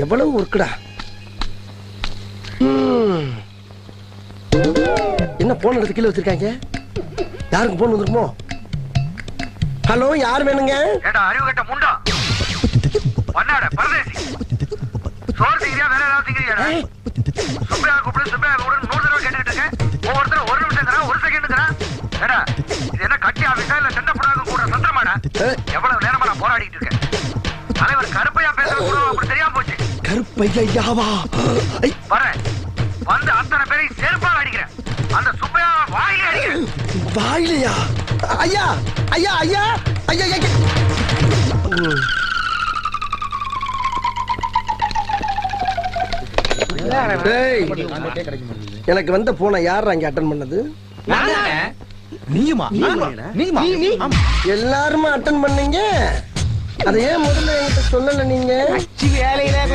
எவ்வளவு ஒர்க்குடா. என்ன போன் எடுத்து கீழே வச்சிருக்காங்க? யாருக்கு போன் வந்திருக்குமோ? ஹலோ, யார் வேணுங்க? ஏடா அறிவு கட்ட முண்டா, பண்ணாட பரதேசி, சோறு திங்கிறியா வேற ஏதாவது திங்கிறியாடா? சுப்பையா கூப்பிடு, சுப்பையா கூப்பிடு 100 தடவை கேட்டுக்கிட்டு இருக்கேன். ஒவ்வொருத்தரும் 1 நிமிஷம் 1 செகண்ட். ஏடா இது என்ன கட்டி ஆபீஸா இல்ல செண்டப்படாத கூட சந்திரமாடா? எவ்வளவு நேரமா நான் போராடிட்டு இருக்கேன். தலைவர் கருப்பையா பேசுறது கூட அப்படி தெரியாம போச்சு. கருப்பையாவா? வரேன் வந்து அத்தனை பேரையும் செருப்பால் அடிக்கிறேன். அந்த சுப்பையா வாயிலே அடிக்கிறேன். வாயிலையா? ஐயா ஐயா ஐயா ஐயா ஐயா. எனக்கு வந்த போன யார் அங்க அட்டன் பண்ணது? எல்லாருமே அட்டன் பண்ணீங்க. அதை ஏன் முதல்ல என்கிட்ட சொல்லல நீங்க?